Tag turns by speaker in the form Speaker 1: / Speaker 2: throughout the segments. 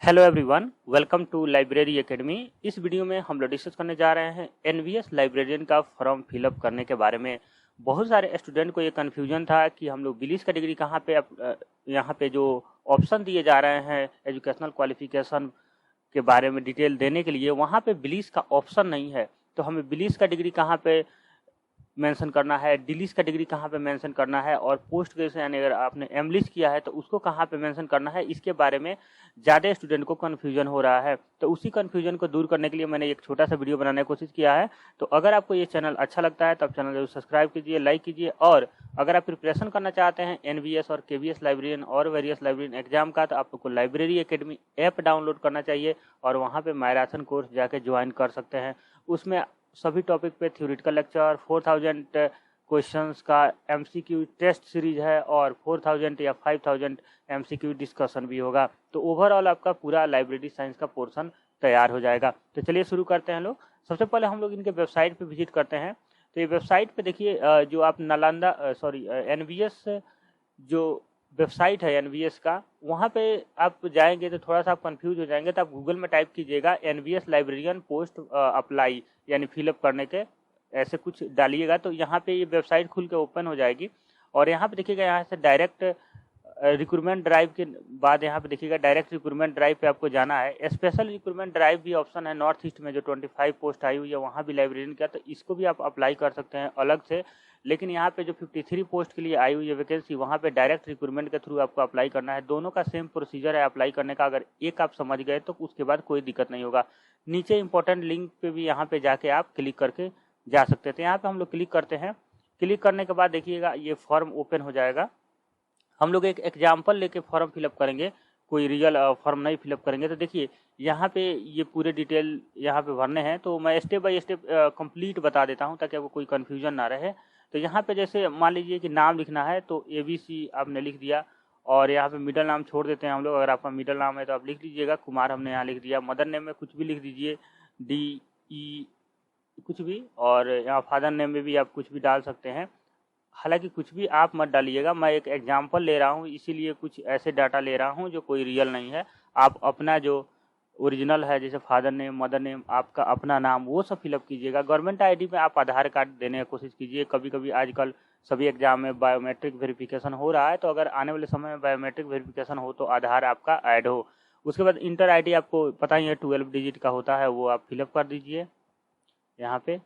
Speaker 1: Hello everyone, welcome to library academy. इस video में हम लोग डिस्कस करने जा रहे हैं एनवीएस लाइब्रेरियन का फॉर्म फिलअप करने के बारे में। बहुत सारे स्टूडेंट को ये कन्फ्यूजन था कि हम लोग बिलीज का डिग्री कहाँ पे यहाँ पे जो ऑप्शन दिए जा रहे हैं एजुकेशनल क्वालिफिकेशन के बारे में डिटेल देने के लिए, वहाँ पे बिलीज का ऑप्शन नहीं है। तो हमें बिलीज का डिग्री कहाँ पे मेंशन करना है, डिलीज का डिग्री कहाँ पे मेंशन करना है, और पोस्ट ग्रेजुएशन यानी अगर आपने एमलिस किया है तो उसको कहाँ पे मेंशन करना है, इसके बारे में ज़्यादा स्टूडेंट को कन्फ्यूजन हो रहा है। तो उसी कन्फ्यूजन को दूर करने के लिए मैंने एक छोटा सा वीडियो बनाने की कोशिश किया है। तो अगर आपको ये चैनल अच्छा लगता है तो आप चैनल जरूर सब्सक्राइब कीजिए, लाइक कीजिए। और अगर आप प्रिपरेशन करना चाहते हैं एनवीएस और केवीएस लाइब्रेरियन और वेरियस लाइब्रेरियन एग्जाम का, तो आपको लाइब्रेरी एकेडमी ऐप डाउनलोड करना चाहिए और वहाँ पे मैराथन कोर्स जाके ज्वाइन कर सकते हैं। उसमें सभी टॉपिक पे थ्योरेटिकल लेक्चर, 4000 क्वेश्चंस का एमसीक्यू टेस्ट सीरीज है और 4000 या 5000 एमसीक्यू डिस्कशन भी होगा। तो ओवरऑल आपका पूरा लाइब्रेरी साइंस का पोर्शन तैयार हो जाएगा। तो चलिए शुरू करते हैं लोग। सबसे पहले हम लोग इनके वेबसाइट पे विजिट करते हैं। तो ये वेबसाइट पे देखिए, जो आप एनवीएस जो वेबसाइट है एनवीएस का, वहाँ पे आप जाएंगे तो थोड़ा सा आप कंफ्यूज हो जाएंगे। तो आप गूगल में टाइप कीजिएगा एनवीएस लाइब्रेरियन पोस्ट अप्लाई, यानी फिलअप करने के ऐसे कुछ डालिएगा तो यहाँ पे ये वेबसाइट खुल के ओपन हो जाएगी। और यहाँ पे देखिएगा, यहाँ से डायरेक्ट रिक्रूटमेंट ड्राइव के बाद यहाँ पे देखिएगा डायरेक्ट रिक्रूटमेंट ड्राइव पे आपको जाना है। स्पेशल रिक्रूटमेंट ड्राइव भी ऑप्शन है नॉर्थ ईस्ट में, जो 25 पोस्ट आई हुई है वहाँ भी लाइब्रेरियन का, तो इसको भी आप अप्लाई कर सकते हैं अलग से। लेकिन यहाँ पे जो 53 पोस्ट के लिए आई हुई है वैकेंसी, वहाँ पे डायरेक्ट रिक्रूटमेंट के थ्रू आपको अप्लाई करना है। दोनों का सेम प्रोसीजर है अप्लाई करने का। अगर एक आप समझ गए तो उसके बाद कोई दिक्कत नहीं होगा। नीचे इंपॉर्टेंट लिंक पे भी यहाँ पे जाके आप क्लिक करके जा सकते थे। यहाँ पे हम लोग क्लिक करते हैं। क्लिक करने के बाद देखिएगा ये फॉर्म ओपन हो जाएगा। हम लोग एक एग्जाम्पल लेके फॉर्म फिलअप करेंगे, कोई रियल फॉर्म नहीं फिलअप करेंगे। तो देखिए यहाँ पे ये पूरे डिटेल यहाँ पे भरने हैं, तो मैं स्टेप बाय स्टेप कंप्लीट बता देता हूँ ताकि आपको कोई कन्फ्यूजन ना रहे। तो यहाँ पे जैसे मान लीजिए कि नाम लिखना है तो ABC आपने लिख दिया, और यहाँ पे मिडिल नाम छोड़ देते हैं हम लोग। अगर आपका मिडिल नाम है तो आप लिख लीजिएगा, कुमार हमने यहाँ लिख दिया। मदर नेम में कुछ भी लिख दीजिए, DE कुछ भी, और यहाँ फादर नेम में भी आप कुछ भी डाल सकते हैं। हालांकि कुछ भी आप मत डालिएगा, मैं एक एग्जांपल ले रहा हूँ इसीलिए कुछ ऐसे डाटा ले रहा हूँ जो कोई रियल नहीं है। आप अपना जो ओरिजिनल है, जैसे फादर नेम, मदर नेम, आपका अपना नाम, वो सब फिलअप कीजिएगा। गवर्नमेंट आईडी में आप आधार कार्ड देने की कोशिश कीजिए। कभी कभी आजकल सभी एग्जाम में बायोमेट्रिक वेरिफिकेशन हो रहा है, तो अगर आने वाले समय में बायोमेट्रिक वेरिफिकेशन हो तो आधार आपका ऐड हो। उसके बाद इंटर ID आपको पता ही है 12 डिजिट का होता है, वो आप फिलअप कर दीजिए यहाँ पे।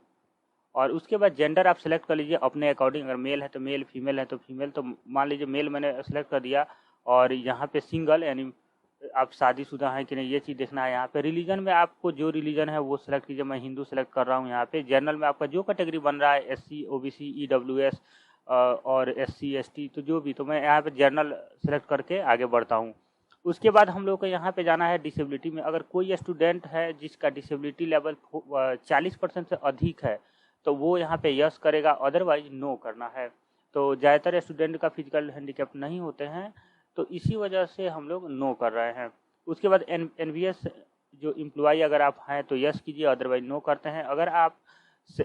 Speaker 1: और उसके बाद जेंडर आप सेलेक्ट कर लीजिए अपने अकॉर्डिंग। अगर मेल है तो मेल, फीमेल है तो फीमेल। तो मान लीजिए मेल मैंने सेलेक्ट कर दिया। और यहाँ पे सिंगल यानी आप शादीशुदा हैं कि नहीं, ये चीज़ देखना है। यहाँ पे रिलीजन में आपको जो रिलीजन है वो सेलेक्ट कीजिए। मैं हिंदू सेलेक्ट कर रहा हूँ यहाँ पे। जनरल में आपका जो कैटेगरी बन रहा है, SC, OBC, EWS और SC ST, तो जो भी, तो मैं यहाँ पे जनरल सेलेक्ट करके आगे बढ़ता हूँ। उसके बाद हम लोग को यहाँ पे जाना है डिसेबिलिटी में। अगर कोई स्टूडेंट है जिसका डिसेबिलिटी लेवल 40% से अधिक है तो वो यहाँ पे यस करेगा, अदरवाइज नो करना है। तो ज़्यादातर स्टूडेंट का फिजिकल हैंडीकैप नहीं होते हैं, तो इसी वजह से हम लोग नो कर रहे हैं। उसके बाद एनवीएस जो एम्प्लॉई अगर आप हैं तो यस कीजिए, अदरवाइज नो करते हैं। अगर आप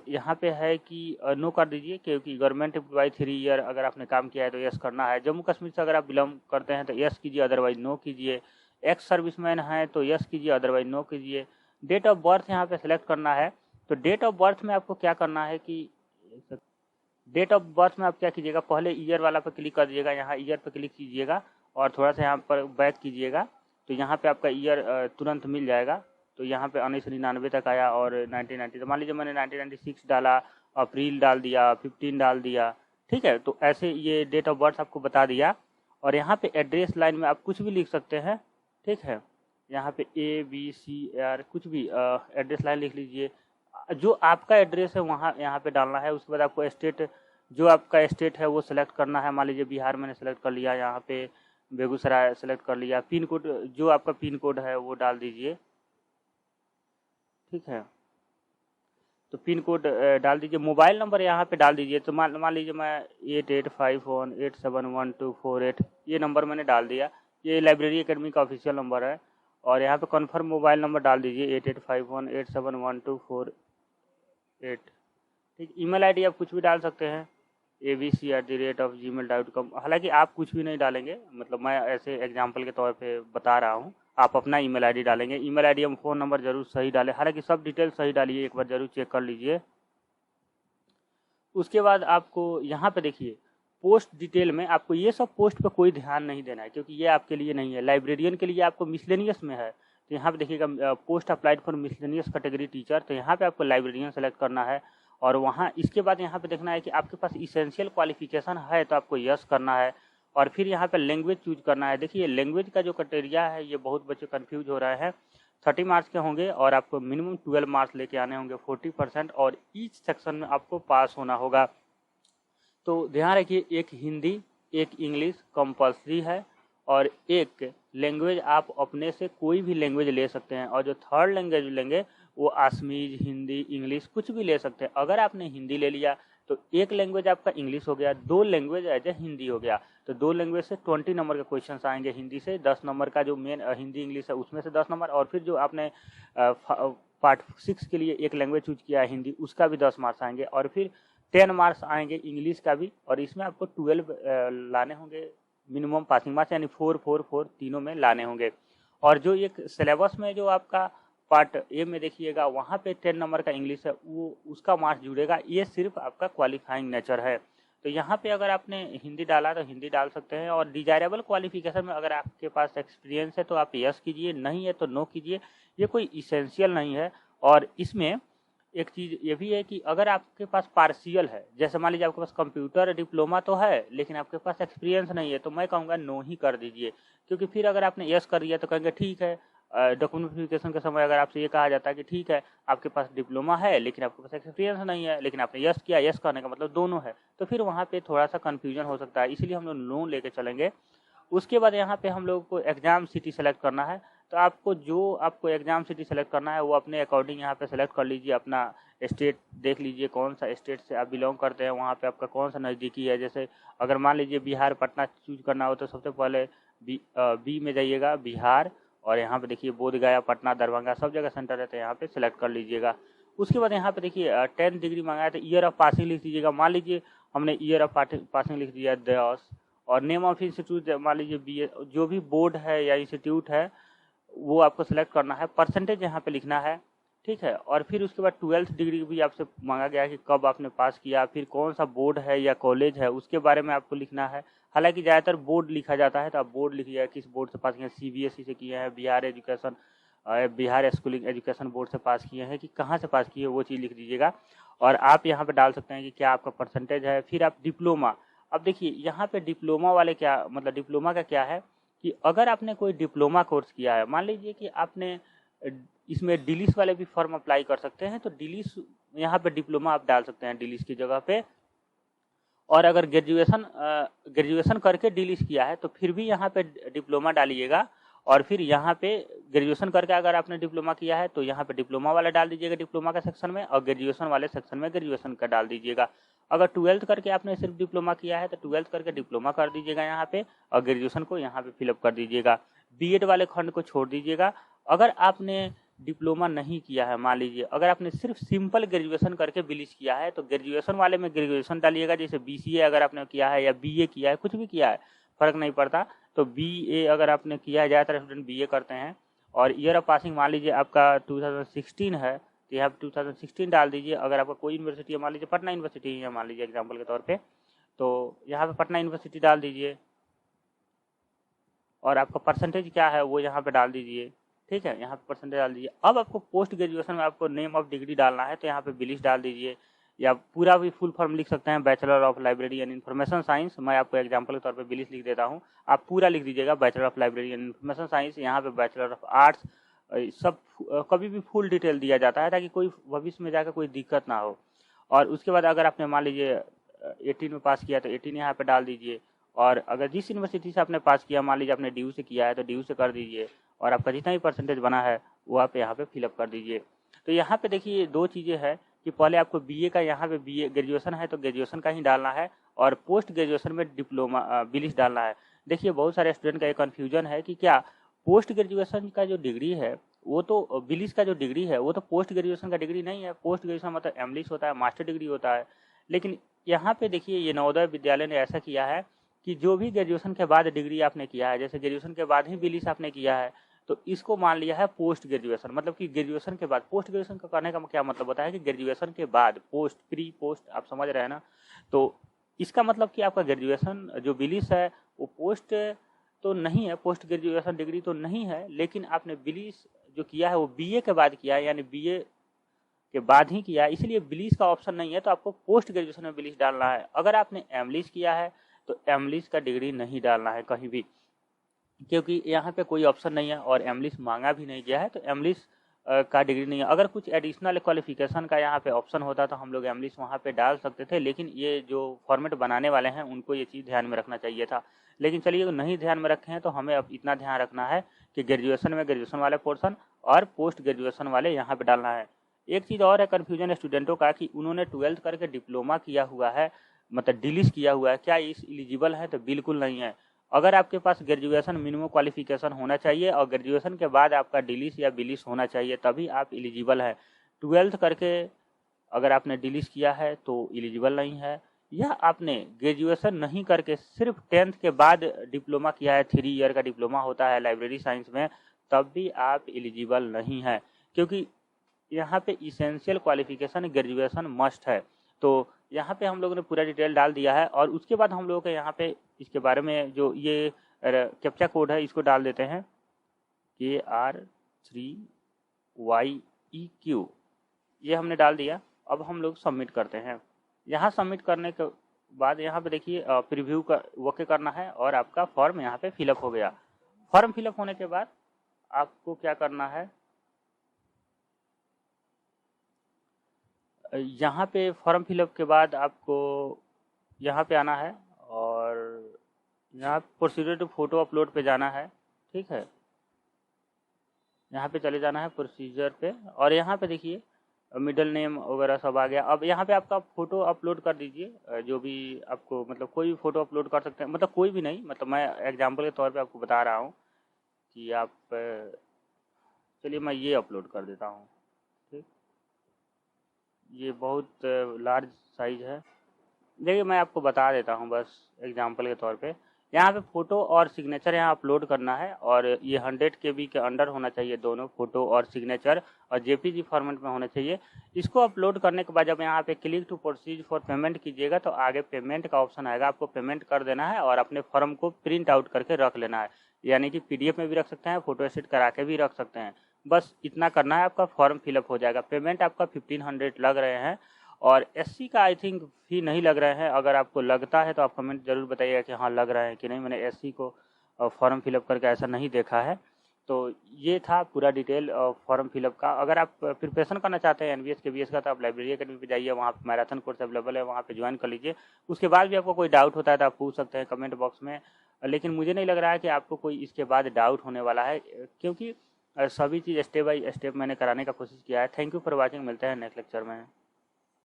Speaker 1: यहाँ पे है कि नो कर दीजिए, क्योंकि गवर्नमेंट एम्प्लॉय 3 ईयर अगर आपने काम किया है तो यस करना है। जम्मू कश्मीर से अगर आप बिलोंग करते हैं तो यस कीजिए, अदरवाइज नो कीजिए। एक्स सर्विसमैन हैं तो यस कीजिए, अदरवाइज नो कीजिए। डेट ऑफ बर्थ यहाँ पे सेलेक्ट करना है। तो डेट ऑफ बर्थ में आपको क्या करना है कि डेट ऑफ बर्थ में आप क्या कीजिएगा, पहले ईयर वाला पर क्लिक कर दीजिएगा। यहाँ ईयर पर क्लिक कीजिएगा और थोड़ा सा यहाँ पर बैक कीजिएगा, तो यहाँ पे आपका ईयर तुरंत मिल जाएगा। तो यहाँ पे 1999 तक आया और 1990। तो मान लीजिए मैंने 1996 डाला, अप्रैल डाल दिया, 15 डाल दिया, ठीक है। तो ऐसे ये डेट ऑफ बर्थ आपको बता दिया। और यहाँ पे एड्रेस लाइन में आप कुछ भी लिख सकते हैं, ठीक है। यहाँ पे ABCR कुछ भी एड्रेस लाइन लिख लीजिए। जो आपका एड्रेस है वहाँ यहाँ पे डालना है। उसके बाद आपको स्टेट, जो आपका स्टेट है वो सिलेक्ट करना है। मान लीजिए बिहार मैंने सेलेक्ट कर लिया, यहाँ पे बेगूसराय सेलेक्ट कर लिया। पिन कोड, जो आपका पिन कोड है वो डाल दीजिए, ठीक है। तो पिन कोड डाल दीजिए। मोबाइल नंबर यहाँ पे डाल दीजिए। तो मान लीजिए मैं 8851871248 ये नंबर मैंने डाल दिया। ये लाइब्रेरी एकेडमी का ऑफिशियल नंबर है। और यहाँ पे कन्फर्म मोबाइल नंबर डाल दीजिए 8851871248, ठीक। ईमेल ID आप कुछ भी डाल सकते हैं, abc@gmail.com। हालांकि आप कुछ भी नहीं डालेंगे, मतलब मैं ऐसे एग्जाम्पल के तौर पे बता रहा हूँ। आप अपना ईमेल आईडी डालेंगे। ईमेल आईडी हम फ़ोन नंबर जरूर सही डालें, हालांकि सब डिटेल सही डालिए, एक बार जरूर चेक कर लीजिए। उसके बाद आपको यहाँ पे देखिए पोस्ट डिटेल में आपको ये सब पोस्ट पे कोई ध्यान नहीं देना है, क्योंकि ये आपके लिए नहीं है। लाइब्रेरियन के लिए आपको मिसलेनियस में है, तो यहाँ पे देखिएगा post applied for miscellaneous category teacher, तो यहाँ पे आपको लाइब्रेरियन सेलेक्ट करना है। और वहाँ इसके बाद यहाँ पे देखना है कि आपके पास इसेंशियल क्वालिफिकेशन है तो आपको यस करना है। और फिर यहाँ पे लैंग्वेज चूज करना है। देखिए लैंग्वेज का जो क्राइटेरिया है ये बहुत बच्चे कन्फ्यूज हो रहे हैं। 30 मार्क्स के होंगे और आपको मिनिमम 12 मार्क्स लेके आने होंगे 40%, और ईच सेक्शन में आपको पास होना होगा। तो ध्यान रखिए, एक हिंदी, एक इंग्लिश कंपल्सरी है, और एक लैंग्वेज आप अपने से कोई भी लैंग्वेज ले सकते हैं। और जो थर्ड लैंग्वेज लेंगे वो आसमीज, हिंदी, इंग्लिश कुछ भी ले सकते हैं। अगर आपने हिंदी ले लिया तो एक लैंग्वेज आपका इंग्लिश हो गया, 2 लैंग्वेज एज ए हिंदी हो गया। तो 2 लैंग्वेज से 20 नंबर के क्वेश्चन आएंगे, हिंदी से 10 नंबर का जो मेन हिंदी इंग्लिश है उसमें से 10 नंबर, और फिर जो आपने पार्ट 6 के लिए एक लैंग्वेज चूज किया है हिंदी, उसका भी 10 मार्क्स आएंगे, और फिर 10 मार्क्स आएंगे इंग्लिश का भी। और इसमें आपको 12 लाने होंगे मिनिमम पासिंग मार्क्स, यानी 4 4 4 तीनों में लाने होंगे। और जो एक सिलेबस में जो आपका पार्ट ए में देखिएगा वहाँ पे 10 नंबर का इंग्लिश है, वो उसका मार्क्स जुड़ेगा। ये सिर्फ आपका क्वालिफाइंग नेचर है। तो यहाँ पे अगर आपने हिंदी डाला तो हिंदी डाल सकते हैं। और डिजायरेबल क्वालिफिकेशन में अगर आपके पास एक्सपीरियंस है तो आप यस कीजिए, नहीं है तो नो कीजिए। ये कोई इसेंशियल नहीं है। और इसमें एक चीज़ ये भी है कि अगर आपके पास पार्शियल है, जैसे मान लीजिए आपके पास कंप्यूटर डिप्लोमा तो है लेकिन आपके पास एक्सपीरियंस नहीं है, तो मैं कहूँगा नो ही कर दीजिए। क्योंकि फिर अगर आपने यस कर दिया तो कहेंगे ठीक है, डॉक्यूमेंट वेरिफिकेशन के समय अगर आपसे ये कहा जाता है कि ठीक है आपके पास डिप्लोमा है लेकिन आपके पास एक्सपीरियंस नहीं है, लेकिन आपने यस किया, यस करने का मतलब दोनों है, तो फिर वहाँ पे थोड़ा सा कन्फ्यूजन हो सकता है। इसीलिए हम लोग नो लेके चलेंगे। उसके बाद यहाँ पे हम लोग को एग्जाम सिटी सेलेक्ट करना है। तो आपको एग्जाम सिटी सेलेक्ट करना है वो अपने अकॉर्डिंग यहाँ पे सेलेक्ट कर लीजिए। अपना स्टेट देख लीजिए, कौन सा स्टेट से आप बिलोंग करते हैं, वहाँ पे आपका कौन सा नज़दीकी है। जैसे अगर मान लीजिए बिहार पटना चूज करना हो तो सबसे पहले बी में जाइएगा, बिहार, और यहाँ पे देखिए बोधगया, पटना, दरभंगा सब जगह सेंटर रहते हैं, यहाँ पे सेलेक्ट कर लीजिएगा। उसके बाद यहाँ पे देखिए 10 डिग्री मंगाया तो ईयर ऑफ पासिंग लिख दीजिएगा। मान लीजिए हमने ईयर ऑफ पासिंग लिख दिया 10, और नेम ऑफ इंस्टीट्यूट मान लीजिए बी, जो भी बोर्ड है या इंस्टीट्यूट है वो आपको सेलेक्ट करना है। परसेंटेज यहाँ पे लिखना है, ठीक है। और फिर उसके बाद 12th डिग्री भी आपसे मांगा गया है कि कब आपने पास किया, फिर कौन सा बोर्ड है या कॉलेज है उसके बारे में आपको लिखना है। हालांकि ज़्यादातर बोर्ड लिखा जाता है तो आप बोर्ड लिखिएगा, किस बोर्ड से पास किए हैं, CBSE से किए हैं, बिहार स्कूलिंग एजुकेशन बोर्ड से पास किए हैं, कि कहाँ से पास किए वो चीज़ लिख दीजिएगा। और आप यहाँ पे डाल सकते हैं कि क्या आपका परसेंटेज है। फिर आप डिप्लोमा, अब देखिए यहाँ पे डिप्लोमा वाले क्या मतलब डिप्लोमा का क्या है कि अगर आपने कोई डिप्लोमा कोर्स किया है, मान लीजिए कि आपने इसमें डिलीस वाले भी फॉर्म अप्लाई कर सकते हैं, तो डिलीस यहाँ पे डिप्लोमा आप डाल सकते हैं डिलीस की जगह पे। और अगर ग्रेजुएशन करके डिलीस किया है तो फिर भी यहाँ पे डिप्लोमा डालिएगा। और फिर यहाँ पे ग्रेजुएशन करके अगर आपने डिप्लोमा किया है तो यहाँ पे डिप्लोमा वाला डाल दीजिएगा डिप्लोमा का सेक्शन में, और ग्रेजुएशन वाले सेक्शन में ग्रेजुएशन का डाल दीजिएगा। अगर 12th करके आपने सिर्फ डिप्लोमा किया है तो 12th करके डिप्लोमा कर दीजिएगा यहाँ पे, और ग्रेजुएशन को यहाँ पे फिलअप कर दीजिएगा। बीएड वाले खंड को छोड़ दीजिएगा। अगर आपने डिप्लोमा नहीं किया है, मान लीजिए अगर आपने सिर्फ सिंपल ग्रेजुएशन करके बिलीज किया है तो ग्रेजुएशन वाले में ग्रेजुएशन डालिएगा। जैसे BCA अगर आपने किया है या BA किया है, कुछ भी किया है फर्क नहीं पड़ता, तो BA अगर आपने किया है, ज़्यादातर स्टूडेंट BA करते हैं। और ईयर ऑफ पासिंग मान लीजिए आपका 2016 है तो यहाँ 2016 डाल दीजिए। अगर आपका कोई यूनिवर्सिटी है, मान लीजिए पटना यूनिवर्सिटी है मान लीजिए एग्जाम्पल के तौर पे, तो यहाँ पे पटना यूनिवर्सिटी डाल दीजिए। और आपका परसेंटेज क्या है वो यहाँ पे डाल दीजिए, ठीक है, यहाँ पे परसेंटेज डाल दीजिए। अब आपको पोस्ट ग्रेजुएशन में आपको नेम ऑफ डिग्री डालना है तो यहाँ पे बिलिस डाल दीजिए, या पूरा भी फुल फॉर्म लिख सकते हैं, bachelor of library and information science. मैं आपको एग्जांपल के तौर पे बिलिस लिख देता हूँ, आप पूरा लिख दीजिएगा bachelor of library and information science. यहाँ पे बैचलर ऑफ आर्ट्स, सब कभी भी फुल डिटेल दिया जाता है ताकि कोई भविष्य में जाकर कोई दिक्कत ना हो। और उसके बाद अगर आपने मान लीजिए 18 में पास किया तो 18 यहाँ पे डाल दीजिए। और अगर जिस यूनिवर्सिटी से आपने पास किया, मान लीजिए आपने DU से किया है तो DU से कर दीजिए। और आपका जितना भी परसेंटेज बना है वो आप यहाँ पे फिलअप कर दीजिए। तो यहाँ पे देखिए 2 चीज़ें हैं कि पहले आपको BA का, यहाँ पे BA ग्रेजुएशन है तो ग्रेजुएशन का ही डालना है, और पोस्ट ग्रेजुएशन में डिप्लोमा बिलिस डालना है। देखिए बहुत सारे स्टूडेंट का ये कन्फ्यूजन है कि क्या पोस्ट ग्रेजुएशन का जो डिग्री है वो तो बिलिस का जो डिग्री है वो तो पोस्ट ग्रेजुएशन का डिग्री नहीं है। पोस्ट ग्रेजुएशन मतलब एमलिस होता है, मास्टर डिग्री होता है। लेकिन यहाँ पे देखिए ये नवोदय विद्यालय ने ऐसा किया है कि जो भी ग्रेजुएशन के बाद डिग्री आपने किया है, जैसे ग्रेजुएशन के बाद ही बिलिस आपने किया है, तो इसको मान लिया है पोस्ट ग्रेजुएशन, मतलब कि ग्रेजुएशन के बाद। पोस्ट ग्रेजुएशन का करने का क्या मतलब होता है कि ग्रेजुएशन के बाद पोस्ट, प्री पोस्ट, आप समझ रहे हैं ना। तो इसका मतलब कि आपका ग्रेजुएशन जो बिलिस है वो पोस्ट तो नहीं है, पोस्ट ग्रेजुएशन डिग्री तो नहीं है, लेकिन आपने बिलिस जो किया है वो बीए के बाद किया है, यानी बीए के बाद ही किया है, इसलिए बिलिस का ऑप्शन नहीं है। तो आपको पोस्ट ग्रेजुएशन में बिलिस डालना है। अगर आपने एमलिस किया है तो एमलिस का डिग्री नहीं डालना है कहीं भी, क्योंकि यहाँ पे कोई ऑप्शन नहीं है और एमलिस मांगा भी नहीं गया है, तो एमलिस का डिग्री नहीं है। अगर कुछ एडिशनल क्वालिफिकेशन का यहाँ पे ऑप्शन होता तो हम लोग एमलिस वहाँ पे डाल सकते थे, लेकिन ये जो फॉर्मेट बनाने वाले हैं उनको ये चीज़ ध्यान में रखना चाहिए था। लेकिन चलिए, नहीं ध्यान में रखे हैं तो हमें अब इतना ध्यान रखना है कि ग्रेजुएशन में ग्रेजुएशन वाले पोर्सन और पोस्ट ग्रेजुएशन वाले यहाँ पे डालना है। एक चीज़ और है कन्फ्यूजन स्टूडेंटों का कि उन्होंने 12th करके डिप्लोमा किया हुआ है, मतलब डिलिस किया हुआ है, क्या इस एलिजिबल है? तो बिल्कुल नहीं है। अगर आपके पास ग्रेजुएशन मिनिमम क्वालिफिकेशन होना चाहिए और ग्रेजुएशन के बाद आपका डिलिस या बिलिस होना चाहिए, तभी आप एलिजिबल है। 12th करके अगर आपने डिलिस किया है तो एलिजिबल नहीं है, या आपने ग्रेजुएशन नहीं करके सिर्फ 10th के बाद डिप्लोमा किया है, 3 ईयर का डिप्लोमा होता है लाइब्रेरी साइंस में, तब भी आप एलिजिबल नहीं है, क्योंकि यहाँ पे इसेंशियल क्वालिफिकेशन ग्रेजुएशन मस्ट है। तो यहाँ पे हम लोगों ने पूरा डिटेल डाल दिया है और उसके बाद हम लोगों के यहाँ पे इसके बारे में जो ये कैप्चा कोड है इसको डाल देते हैं, KR3YEQ, ये हमने डाल दिया। अब हम लोग सबमिट करते हैं। यहाँ सबमिट करने के बाद यहाँ पे देखिए प्रीव्यू का ओके करना है और आपका फॉर्म यहाँ पे फिलअप हो गया। फॉर्म फिलअप होने के बाद आपको क्या करना है, यहाँ पे फॉर्म फिलअप के बाद आपको यहाँ पे आना है और यहाँ प्रोसीजर टू फोटो अपलोड पे जाना है। ठीक है, यहाँ पे चले जाना है प्रोसीजर पे और यहाँ पे देखिए मिडिल नेम वगैरह सब आ गया। अब यहाँ पे आपका फ़ोटो अपलोड कर दीजिए, जो भी आपको, मतलब कोई भी फ़ोटो अपलोड कर सकते हैं, मतलब कोई भी नहीं, मतलब मैं एग्जांपल के तौर पे आपको बता रहा हूँ कि आप, चलिए मैं ये अपलोड कर देता हूँ। ठीक, ये बहुत लार्ज साइज है, देखिए मैं आपको बता देता हूँ बस एग्जांपल के तौर पे। यहाँ पे फ़ोटो और सिग्नेचर यहाँ अपलोड करना है और ये 100 KB के अंडर होना चाहिए, दोनों फ़ोटो और सिग्नेचर, और JPG फॉर्मेट में होना चाहिए। इसको अपलोड करने के बाद जब यहाँ पे click to proceed for payment कीजिएगा तो आगे पेमेंट का ऑप्शन आएगा, आपको पेमेंट कर देना है और अपने फॉर्म को प्रिंट आउट करके रख लेना है, यानी कि PDF में भी रख सकते हैं, फ़ोटो स्टेट करा के भी रख सकते हैं। बस इतना करना है, आपका फॉर्म फिलअप हो जाएगा। पेमेंट आपका 1500 लग रहे हैं और SC का आई थिंक फी नहीं लग रहे हैं। अगर आपको लगता है तो आप कमेंट जरूर बताइएगा कि हाँ लग रहा है कि नहीं, मैंने SC को फॉर्म फिलअप करके ऐसा नहीं देखा है। तो ये था पूरा डिटेल फॉर्म फिलअप का। अगर आप प्रिपरेशन करना चाहते हैं NVS KVS का तो आप लाइब्रेरी एकेडमी पे जाइए, वहाँ पे मैराथन कोर्स अवेलेबल है, वहाँ पे ज्वाइन कर लीजिए। उसके बाद भी आपको कोई डाउट होता है तो आप पूछ सकते हैं कमेंट बॉक्स में, लेकिन मुझे नहीं लग रहा है कि आपको कोई इसके बाद डाउट होने वाला है, क्योंकि सभी चीज़ स्टेप बाई स्टेप मैंने कराने का कोशिश किया है। थैंक यू फॉर वॉचिंग, मिलते हैं नेक्स्ट लेक्चर में।